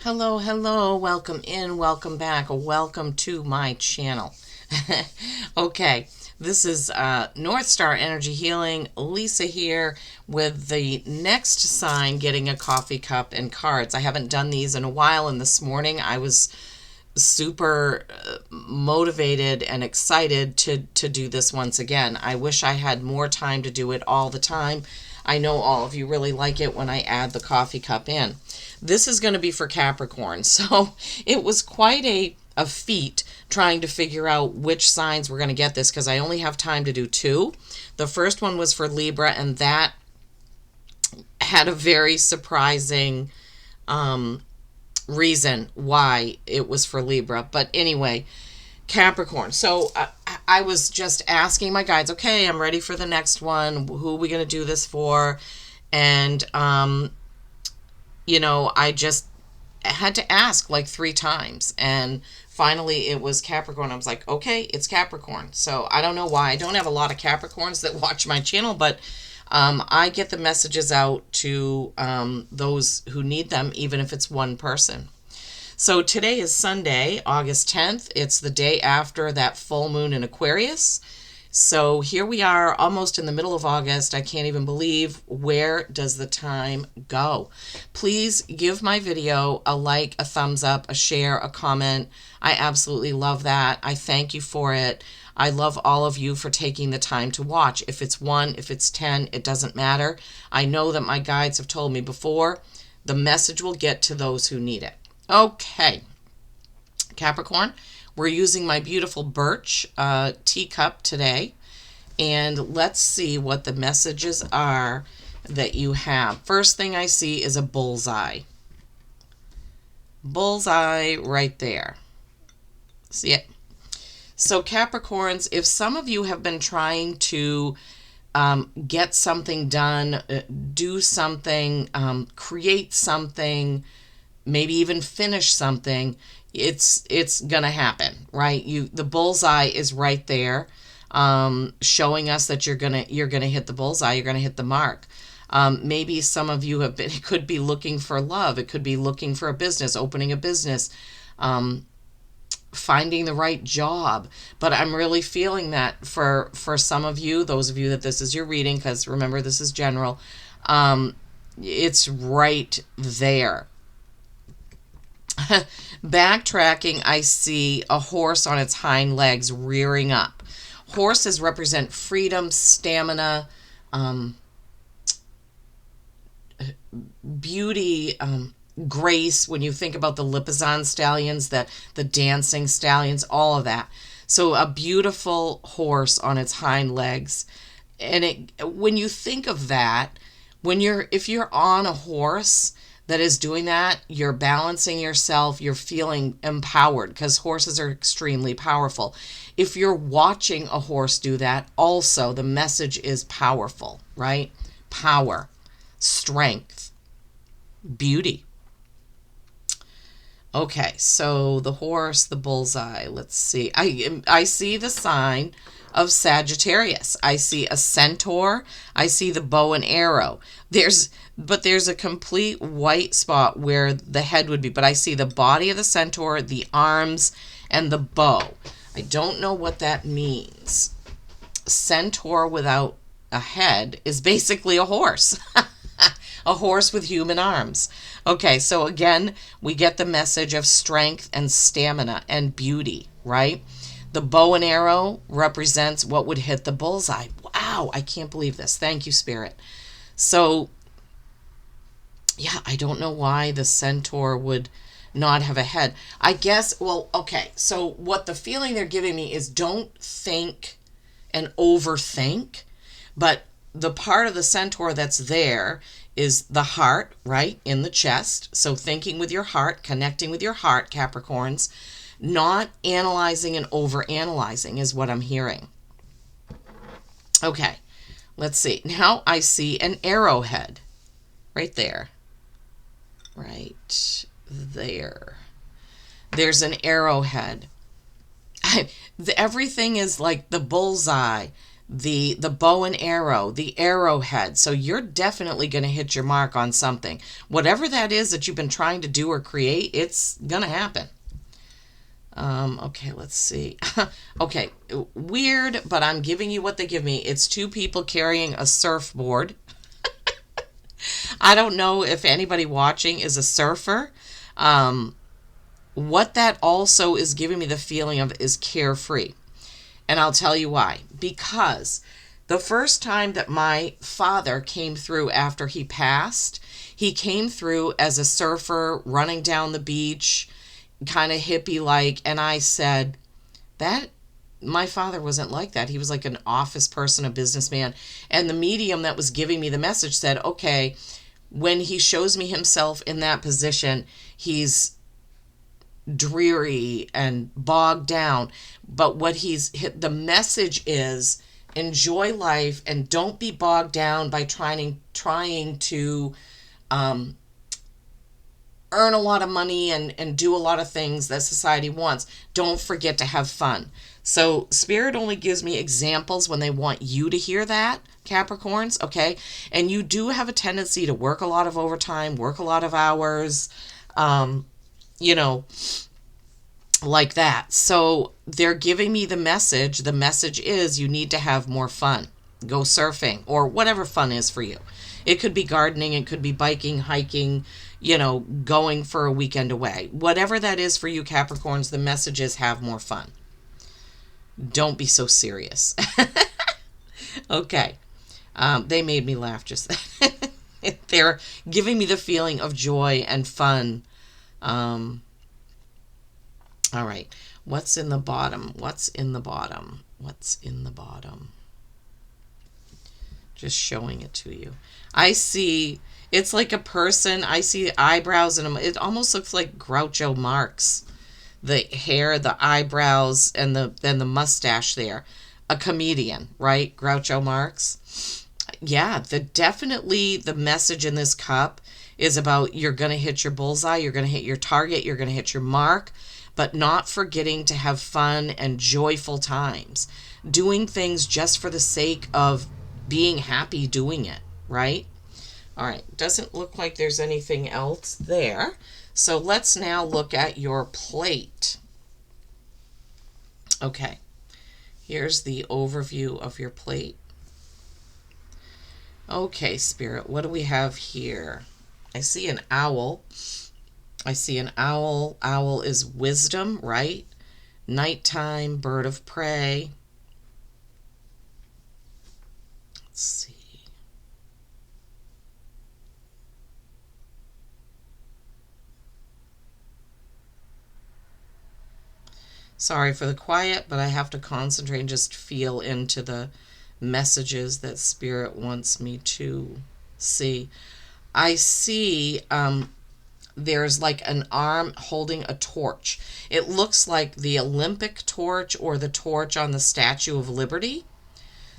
Hello, hello, welcome in, welcome back, welcome to my channel. Okay, this is North Star Energy Healing, Lisa here with the next sign getting a coffee cup and cards. I haven't done these in a while, and this morning I was super motivated and excited to do this once again. I wish I had more time to do it all the time. I know all of you really like it when I add the coffee cup in. This is going to be for Capricorn, so it was quite a feat trying to figure out which signs we're going to get this, because I only have time to do two. The first one was for Libra, and that had a very surprising reason why it was for Libra. But anyway, Capricorn. So I was just asking my guides, okay, I'm ready for the next one. Who are we going to do this for? And, I just had to ask like 3 times. And finally it was Capricorn. I was like, okay, it's Capricorn. So I don't know why. I don't have a lot of Capricorns that watch my channel, but I get the messages out to those who need them, even if it's one person. So today is Sunday, August 10th. It's the day after that full moon in Aquarius. So here we are, almost in the middle of August. I can't even believe, where does the time go? Please give my video a like, a thumbs up, a share, a comment. I absolutely love that. I thank you for it. I love all of you for taking the time to watch. If it's 1, if it's 10, it doesn't matter. I know that my guides have told me before, the message will get to those who need it. Okay, Capricorn, we're using my beautiful birch teacup today, and let's see what the messages are that you have. First thing I see is a bullseye. Bullseye right there. See it? So Capricorns, if some of you have been trying to get something done, do something, create something, maybe even finish something, it's gonna happen, right? The bullseye is right there, showing us that you're gonna hit the bullseye, you're gonna hit the mark. Maybe some of you it could be looking for love, it could be looking for a business, opening a business, finding the right job. But I'm really feeling that for some of you, those of you that this is your reading, because remember, this is general, it's right there. Backtracking, I see a horse on its hind legs rearing up. Horses represent freedom, stamina, beauty, grace. When you think about the Lipizan stallions, the dancing stallions, all of that. So a beautiful horse on its hind legs. And when you think of that, if you're on a horse that is doing that, you're balancing yourself, you're feeling empowered, because horses are extremely powerful. If you're watching a horse do that, also the message is powerful, right? Power, strength, beauty. Okay, so the horse, the bullseye, let's see. I see the sign of Sagittarius. I see a centaur. I see the bow and arrow. There's a complete white spot where the head would be, but I see the body of the centaur, the arms, and the bow. I don't know what that means. Centaur without a head is basically a horse. A horse with human arms. Okay, so again, we get the message of strength and stamina and beauty, right? The bow and arrow represents what would hit the bullseye. Wow, I can't believe this. Thank you, Spirit. So, yeah, I don't know why the centaur would not have a head. I guess, well, okay, so what the feeling they're giving me is, don't think and overthink, but the part of the centaur that's there is the heart, right, in the chest. So thinking with your heart, connecting with your heart, Capricorns, not analyzing and overanalyzing is what I'm hearing. Okay, let's see. Now I see an arrowhead right there. Right there. There's an arrowhead. Everything is like the bullseye, the bow and arrow, the arrowhead. So you're definitely going to hit your mark on something. Whatever that is that you've been trying to do or create, it's going to happen. Okay, let's see. Okay, weird, but I'm giving you what they give me. It's two people carrying a surfboard. I don't know if anybody watching is a surfer. What that also is giving me the feeling of is carefree. And I'll tell you why. Because the first time that my father came through after he passed, he came through as a surfer running down the beach, kind of hippie-like. And I said, that my father wasn't like that. He was like an office person, a businessman. And the medium that was giving me the message said, okay, when he shows me himself in that position, he's dreary and bogged down. But what he's hit, the message is enjoy life and don't be bogged down by trying to earn a lot of money and do a lot of things that society wants. Don't forget to have fun. So Spirit only gives me examples when they want you to hear that, Capricorns, okay? And you do have a tendency to work a lot of overtime, work a lot of hours, you know, like that. So they're giving me the message. The message is you need to have more fun. Go surfing or whatever fun is for you. It could be gardening. It could be biking, hiking, you know, going for a weekend away. Whatever that is for you, Capricorns, the message is have more fun. Don't be so serious. Okay. They made me laugh just then. They're giving me the feeling of joy and fun. All right. What's in the bottom? What's in the bottom? What's in the bottom? Just showing it to you. I see, it's like a person. I see eyebrows and it almost looks like Groucho Marx. The hair, the eyebrows, and the mustache there. A comedian, right? Groucho Marx. Yeah, definitely the message in this cup is about you're going to hit your bullseye, you're going to hit your target, you're going to hit your mark, but not forgetting to have fun and joyful times. Doing things just for the sake of being happy doing it, right? All right, doesn't look like there's anything else there. So let's now look at your plate. Okay, here's the overview of your plate. Okay, Spirit, what do we have here? I see an owl. I see an owl. Owl is wisdom, right? Nighttime, bird of prey. Let's see. Sorry for the quiet, but I have to concentrate and just feel into the messages that Spirit wants me to see. I see there's like an arm holding a torch. It looks like the Olympic torch or the torch on the Statue of Liberty.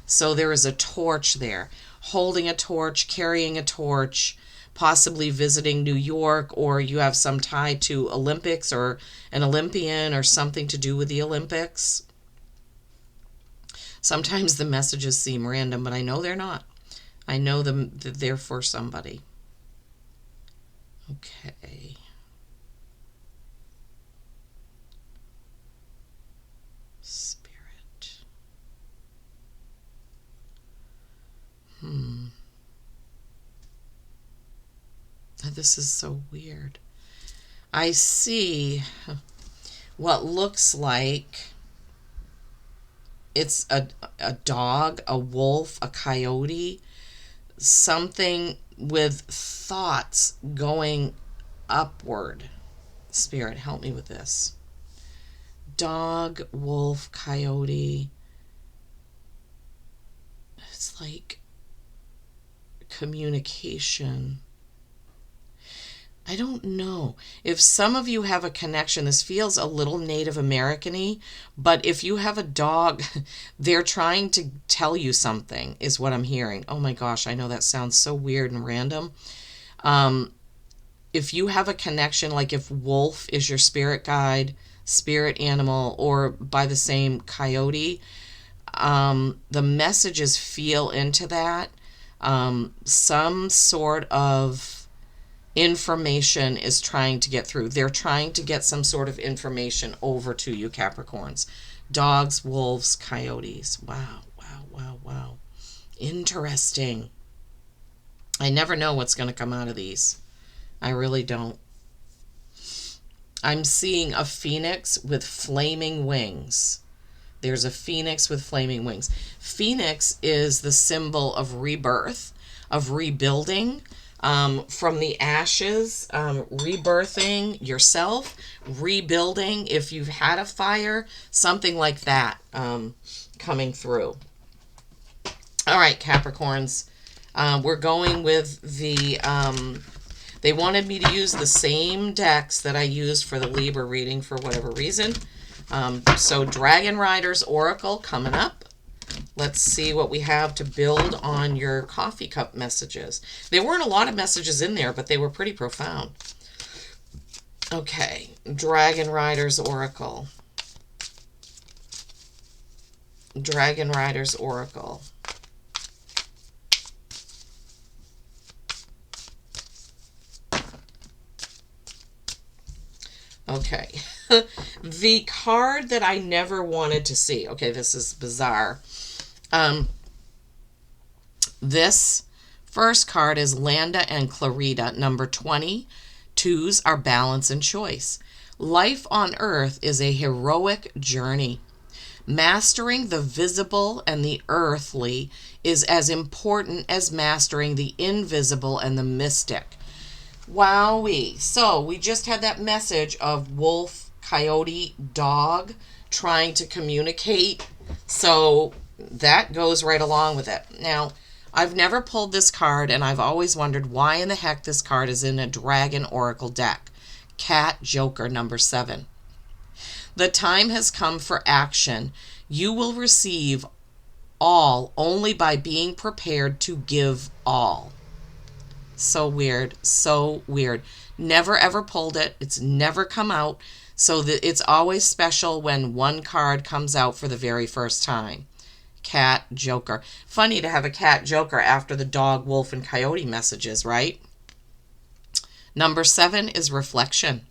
So there is a torch there, holding a torch, carrying a torch, possibly visiting New York, or you have some tie to Olympics or an Olympian or something to do with the Olympics. Sometimes the messages seem random, but I know they're not. I know them that they're for somebody. Okay. Spirit. This is so weird. I see what looks like it's a dog, a wolf, a coyote, something with thoughts going upward. Spirit, help me with this. Dog, wolf, coyote. It's like communication. I don't know. If some of you have a connection, this feels a little Native American-y, but if you have a dog, they're trying to tell you something, is what I'm hearing. Oh my gosh, I know that sounds so weird and random. If you have a connection, like if wolf is your spirit guide, spirit animal, or by the same coyote, The messages feel into that. Some sort of information is trying to get through. They're trying to get some sort of information over to you, Capricorns. Dogs, wolves, coyotes. Wow, wow, wow, wow. Interesting. I never know what's going to come out of these. I really don't. I'm seeing a phoenix with flaming wings. There's a phoenix with flaming wings. Phoenix is the symbol of rebirth, of rebuilding, from the ashes, rebirthing yourself, rebuilding if you've had a fire, something like that coming through. All right, Capricorns, we're going with the... they wanted me to use the same decks that I used for the Libra reading for whatever reason. So Dragon Rider's Oracle coming up. Let's see what we have to build on your coffee cup messages. There weren't a lot of messages in there, but they were pretty profound. Okay, Dragon Rider's Oracle. Dragon Rider's Oracle. Okay. The card that I never wanted to see. Okay, this is bizarre. This first card is Landa and Clarita, number 20. Twos are balance and choice. Life on Earth is a heroic journey. Mastering the visible and the earthly is as important as mastering the invisible and the mystic. Wowee. So we just had that message of wolf, coyote, dog trying to communicate. So that goes right along with it. Now, I've never pulled this card, and I've always wondered why in the heck this card is in a Dragon Oracle deck. Cat Joker, number 7. The time has come for action. You will receive all only by being prepared to give all. So weird. So weird. Never ever pulled it. It's never come out. So it's always special when one card comes out for the very first time. Cat Joker. Funny to have a cat joker after the dog, wolf, and coyote messages, right? Number 7 is reflection.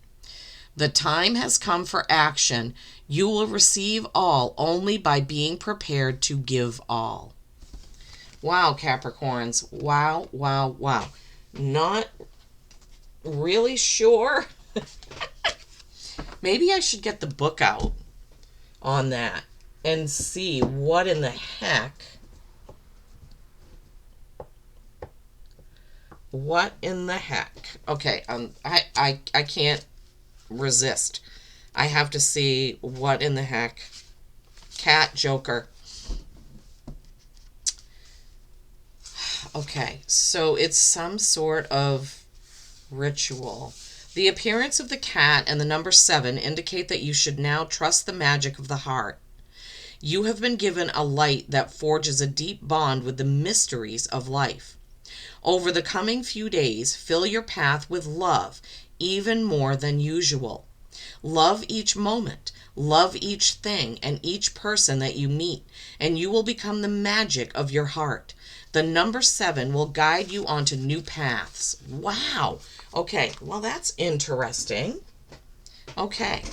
The time has come for action. You will receive all only by being prepared to give all. Wow, Capricorns. Wow, wow, wow. Not really sure. Maybe I should get the book out on that and see what in the heck. What in the heck? Okay, I can't resist. I have to see what in the heck. Cat Joker. Okay, so it's some sort of ritual. The appearance of the cat and the number 7 indicate that you should now trust the magic of the heart. You have been given a light that forges a deep bond with the mysteries of life. Over the coming few days, fill your path with love, even more than usual. Love each moment, love each thing and each person that you meet, and you will become the magic of your heart. The number 7 will guide you onto new paths. Wow. Okay, well, that's interesting. Okay.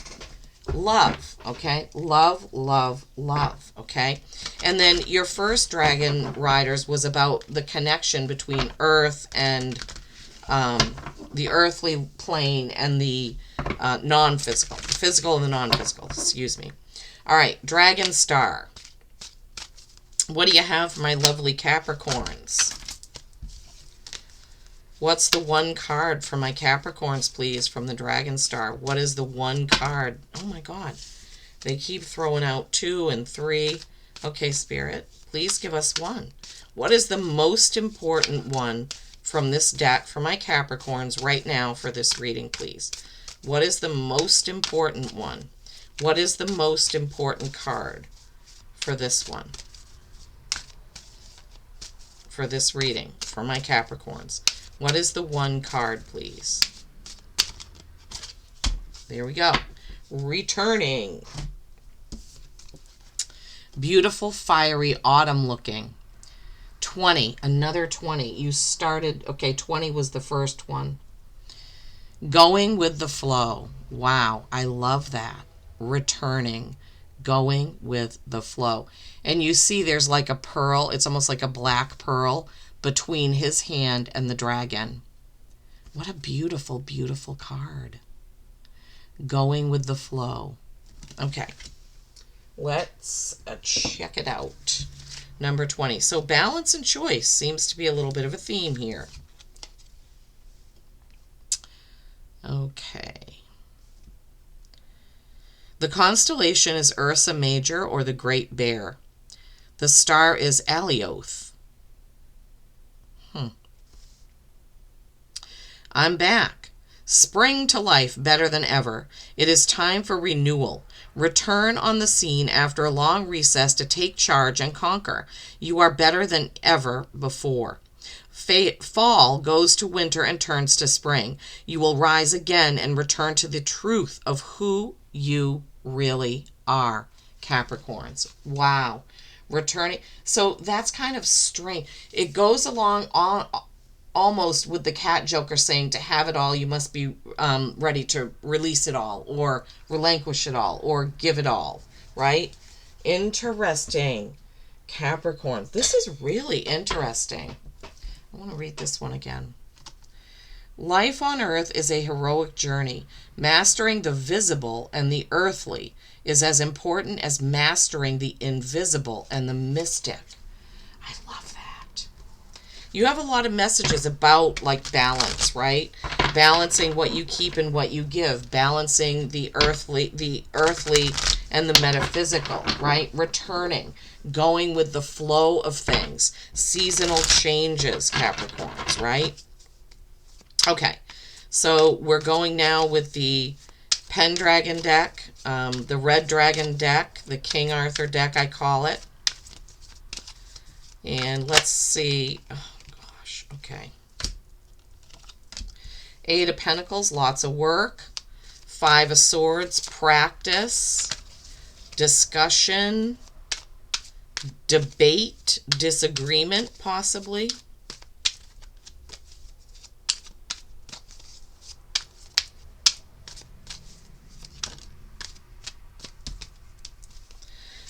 Love, okay? Love, love, love, okay? And then your first Dragon Riders was about the connection between Earth and the earthly plane and the non-physical. Physical and the non-physical, excuse me. All right, Dragon Star. What do you have for my lovely Capricorns? What's the one card for my Capricorns, please, from the Dragon Star? What is the one card? Oh, my God. They keep throwing out 2 and 3. Okay, Spirit, please give us one. What is the most important one from this deck for my Capricorns right now for this reading, please? What is the most important one? What is the most important card for this one? For this reading, for my Capricorns. What is the one card, please? There we go. Returning. Beautiful, fiery, autumn looking. 20, another 20. You started, okay, 20 was the first one. Going with the flow. Wow, I love that. Returning, going with the flow. And you see there's like a pearl, it's almost like a black pearl between his hand and the dragon. What a beautiful, beautiful card. Going with the flow. Okay, let's check it out. Number 20. So balance and choice seems to be a little bit of a theme here. Okay. The constellation is Ursa Major, or the Great Bear. The star is Alioth. I'm back. Spring to life better than ever. It is time for renewal. Return on the scene after a long recess to take charge and conquer. You are better than ever before. Fall goes to winter and turns to spring. You will rise again and return to the truth of who you really are. Capricorns. Wow. Returning. So that's kind of strange. It goes along almost with the cat joker saying to have it all, you must be ready to release it all or relinquish it all or give it all, right? Interesting. Capricorn. This is really interesting. I want to read this one again. Life on earth is a heroic journey. Mastering the visible and the earthly is as important as mastering the invisible and the mystic. I love that. You have a lot of messages about like balance, right? Balancing what you keep and what you give, balancing the earthly and the metaphysical, right? Returning, going with the flow of things, seasonal changes, Capricorns, right? Okay, so we're going now with the Pendragon deck, the Red Dragon deck, the King Arthur deck, I call it. And let's see. Oh, gosh, okay. 8 of Pentacles, lots of work. 5 of Swords, practice, discussion, debate, disagreement, possibly.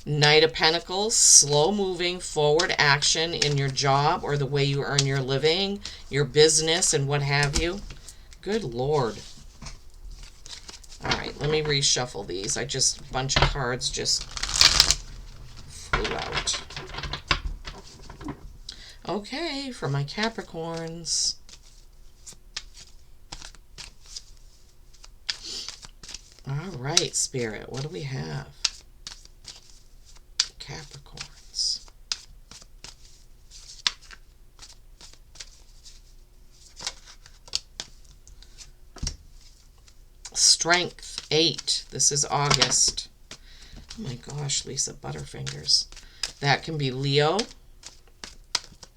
Knight of Pentacles, slow moving forward action in your job or the way you earn your living, your business and what have you. Good Lord. All right, let me reshuffle these. A bunch of cards just flew out. Okay, for my Capricorns. All right, Spirit, what do we have? Capricorns. Strength, 8. This is August. Oh my gosh, Lisa Butterfingers. That can be Leo.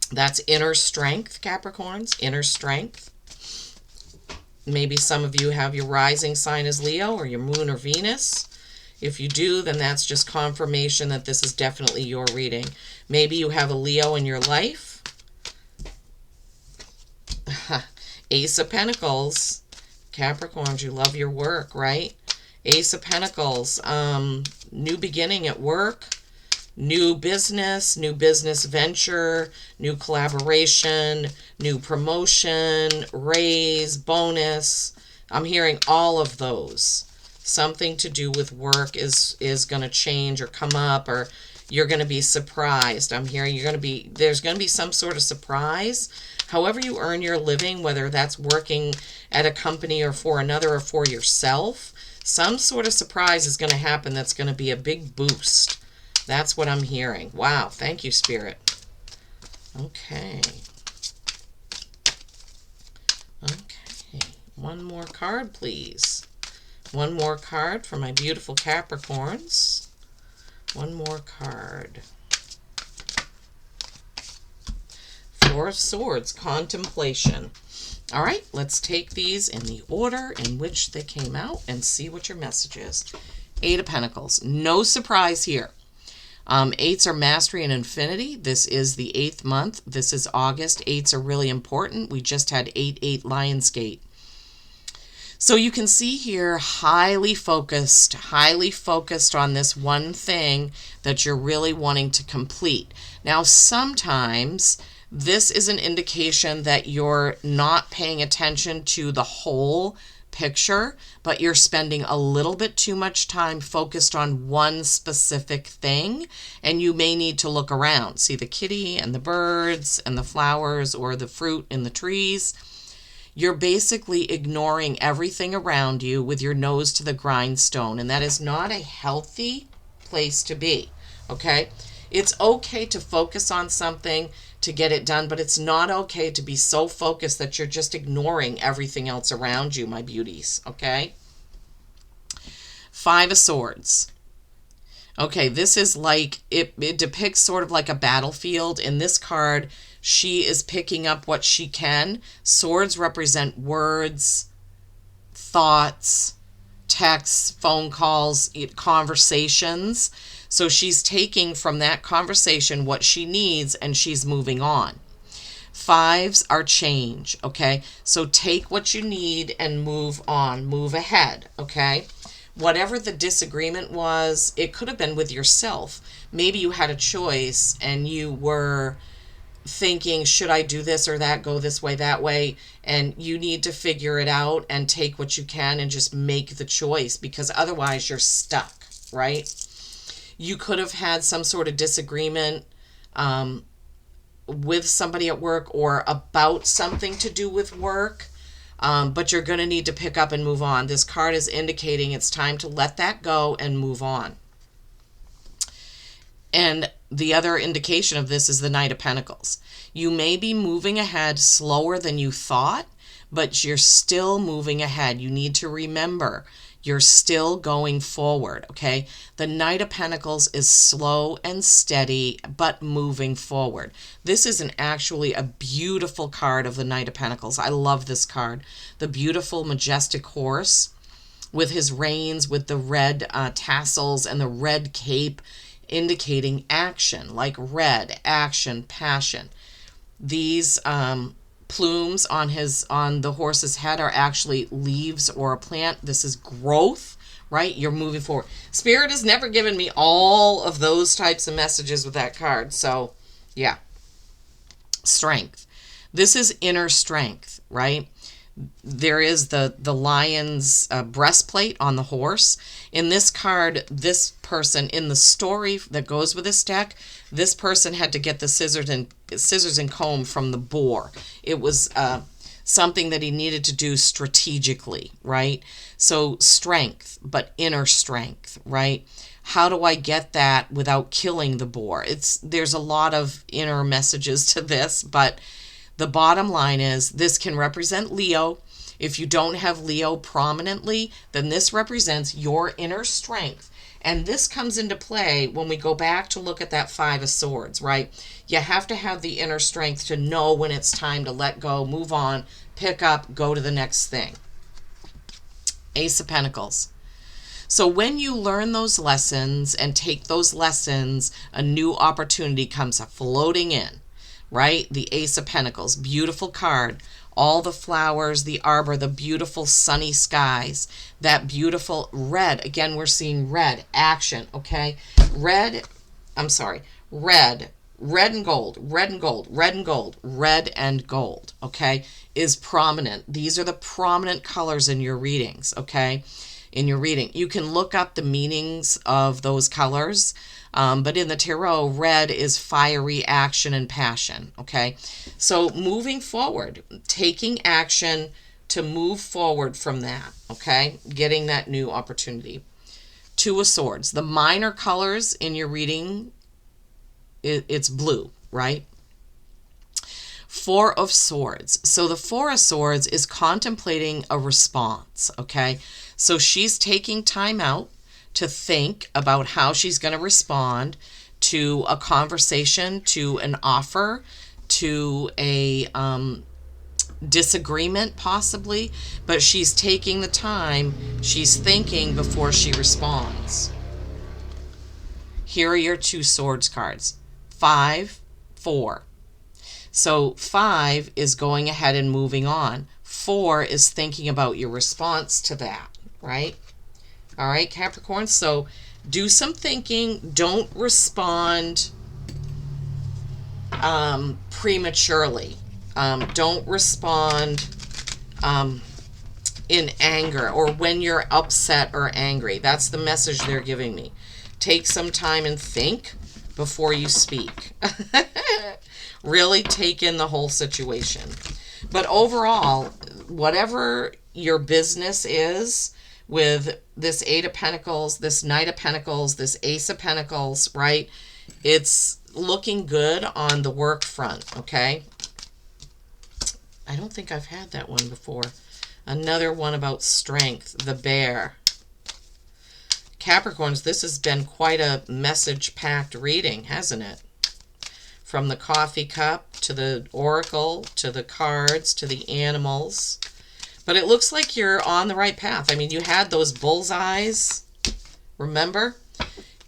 That's inner strength, Capricorns. Inner strength. Maybe some of you have your rising sign as Leo or your moon or Venus. If you do, then that's just confirmation that this is definitely your reading. Maybe you have a Leo in your life. Ace of Pentacles. Capricorns, you love your work, right? Ace of Pentacles. New beginning at work. New business venture, new collaboration, new promotion, raise, bonus. I'm hearing all of those. Something to do with work is going to change or come up, or you're going to be surprised. I'm hearing there's going to be some sort of surprise. However you earn your living, whether that's working at a company or for another or for yourself, some sort of surprise is going to happen that's going to be a big boost. That's what I'm hearing. Wow. Thank you, Spirit. Okay. Okay. One more card, please. One more card for my beautiful Capricorns. One more card. 4 of Swords, contemplation. All right, let's take these in the order in which they came out and see what your message is. 8 of Pentacles. No surprise here. Eights are mastery and infinity. This is the 8th month. This is August. Eights are really important. We just had 8-8 Lionsgate. So you can see here, highly focused on this one thing that you're really wanting to complete. Now, sometimes this is an indication that you're not paying attention to the whole picture, but you're spending a little bit too much time focused on one specific thing, and you may need to look around. See the kitty and the birds and the flowers or the fruit in the trees. You're basically ignoring everything around you with your nose to the grindstone, and that is not a healthy place to be, okay? It's okay to focus on something to get it done, but it's not okay to be so focused that you're just ignoring everything else around you, my beauties, okay? 5 of Swords. Okay, this is like, it depicts sort of like a battlefield. In this card, she is picking up what she can. Swords represent words, thoughts, texts, phone calls, conversations. So she's taking from that conversation what she needs and she's moving on. 5s are change, okay? So take what you need and move on, move ahead, okay? Whatever the disagreement was, it could have been with yourself. Maybe you had a choice and you were thinking, should I do this or that, go this way, that way? And you need to figure it out and take what you can and just make the choice, because otherwise you're stuck, right? You could have had some sort of disagreement with somebody at work or about something to do with work. But you're going to need to pick up and move on. This card is indicating it's time to let that go and move on. And the other indication of this is the Knight of Pentacles. You may be moving ahead slower than you thought, but you're still moving ahead. You need to remember you're still going forward, okay? The Knight of Pentacles is slow and steady, but moving forward. This is actually a beautiful card of the Knight of Pentacles. I love this card. The beautiful, majestic horse with his reins, with the red tassels and the red cape, indicating action, like red, action, passion. These plumes on the horse's head are actually leaves or a plant. This is growth, right? You're moving forward. Spirit has never given me all of those types of messages with that card. So, yeah. Strength. This is inner strength, right? There is the lion's breastplate on the horse. In this card, this person, in the story that goes with this deck, this person had to get the scissors and comb from the boar. It was something that he needed to do strategically, right? So strength, but inner strength, right? How do I get that without killing the boar? There's a lot of inner messages to this, but the bottom line is this can represent Leo. If you don't have Leo prominently, then this represents your inner strength. And this comes into play when we go back to look at that 5 of Swords, right? You have to have the inner strength to know when it's time to let go, move on, pick up, go to the next thing. Ace of Pentacles. So when you learn those lessons and take those lessons, a new opportunity comes floating in. Right? The Ace of Pentacles, beautiful card. All the flowers, the arbor, the beautiful sunny skies, that beautiful red. Again, we're seeing red, action, okay? Red and gold, red and gold, red and gold, red and gold, okay, is prominent. These are the prominent colors in your readings, okay? In your reading. You can look up the meanings of those colors. But in the tarot, red is fiery action and passion, okay? So moving forward, taking action to move forward from that, okay? Getting that new opportunity. 2 of Swords. The minor colors in your reading, it's blue, right? 4 of Swords. So the 4 of Swords is contemplating a response, okay? So she's taking time out to think about how she's going to respond to a conversation, to an offer, to a disagreement possibly, but she's taking the time, she's thinking before she responds. Here are your 2 swords cards. 5, 4. So 5 is going ahead and moving on. 4 is thinking about your response to that, right? All right, Capricorn. So do some thinking. Don't respond prematurely. Don't respond in anger or when you're upset or angry. That's the message they're giving me. Take some time and think before you speak. Really take in the whole situation. But overall, whatever your business is with this 8 of Pentacles, this Knight of Pentacles, this Ace of Pentacles, right? It's looking good on the work front, okay? I don't think I've had that one before. Another one about strength, the Bear. Capricorns, this has been quite a message-packed reading, hasn't it? From the coffee cup to the oracle to the cards to the animals. But it looks like you're on the right path. I mean, you had those bullseyes, remember?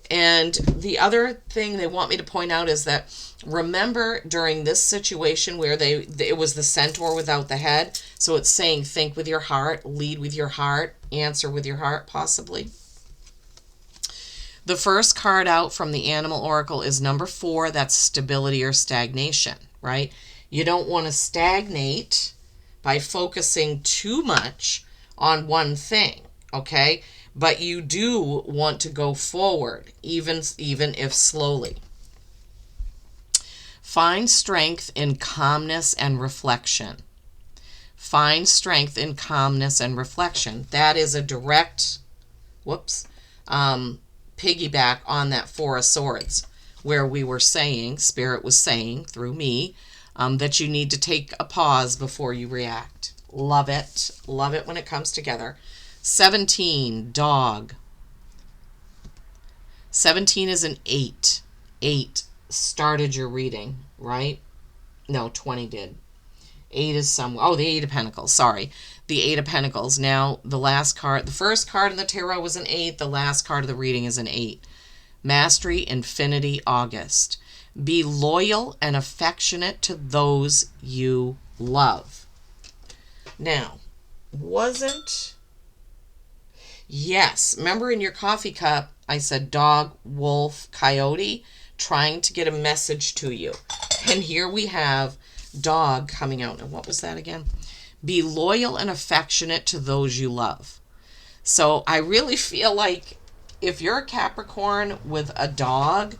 And the other thing they want me to point out is that, remember during this situation where it was the centaur without the head, so it's saying think with your heart, lead with your heart, answer with your heart, possibly. The first card out from the Animal Oracle is number 4. That's stability or stagnation, right? You don't want to stagnate by focusing too much on one thing, okay? But you do want to go forward, even if slowly. Find strength in calmness and reflection. Find strength in calmness and reflection. That is a direct, piggyback on that 4 of Swords, where we were saying, Spirit was saying through me, that you need to take a pause before you react. Love it. Love it when it comes together. 17, dog. 17 is an 8. 8 started your reading, right? No, 20 did. 8 is the 8 of Pentacles, sorry. The 8 of Pentacles. Now, the last card, the first card in the tarot was an 8. The last card of the reading is an 8. Mastery, Infinity, August. Be loyal and affectionate to those you love. Now, yes, remember in your coffee cup, I said dog, wolf, coyote, trying to get a message to you. And here we have dog coming out. And what was that again? Be loyal and affectionate to those you love. So I really feel like if you're a Capricorn with a dog,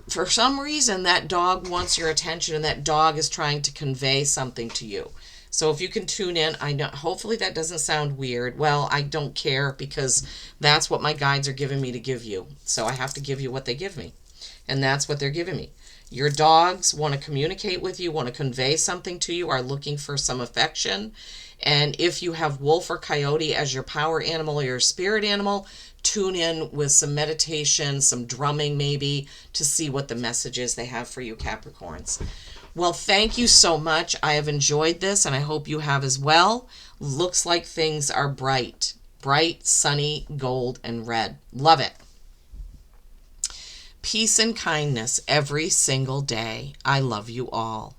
for some reason that dog wants your attention and that dog is trying to convey something to you. So if you can tune in, I know, hopefully that doesn't sound weird. Well, I don't care because that's what my guides are giving me to give you. So I have to give you what they give me. And that's what they're giving me. Your dogs want to communicate with you, want to convey something to you, are looking for some affection. And if you have wolf or coyote as your power animal or your spirit animal, tune in with some meditation, some drumming maybe, to see what the message is they have for you, Capricorns. Well, thank you so much. I have enjoyed this, and I hope you have as well. Looks like things are bright. Bright, sunny, gold, and red. Love it. Peace and kindness every single day. I love you all.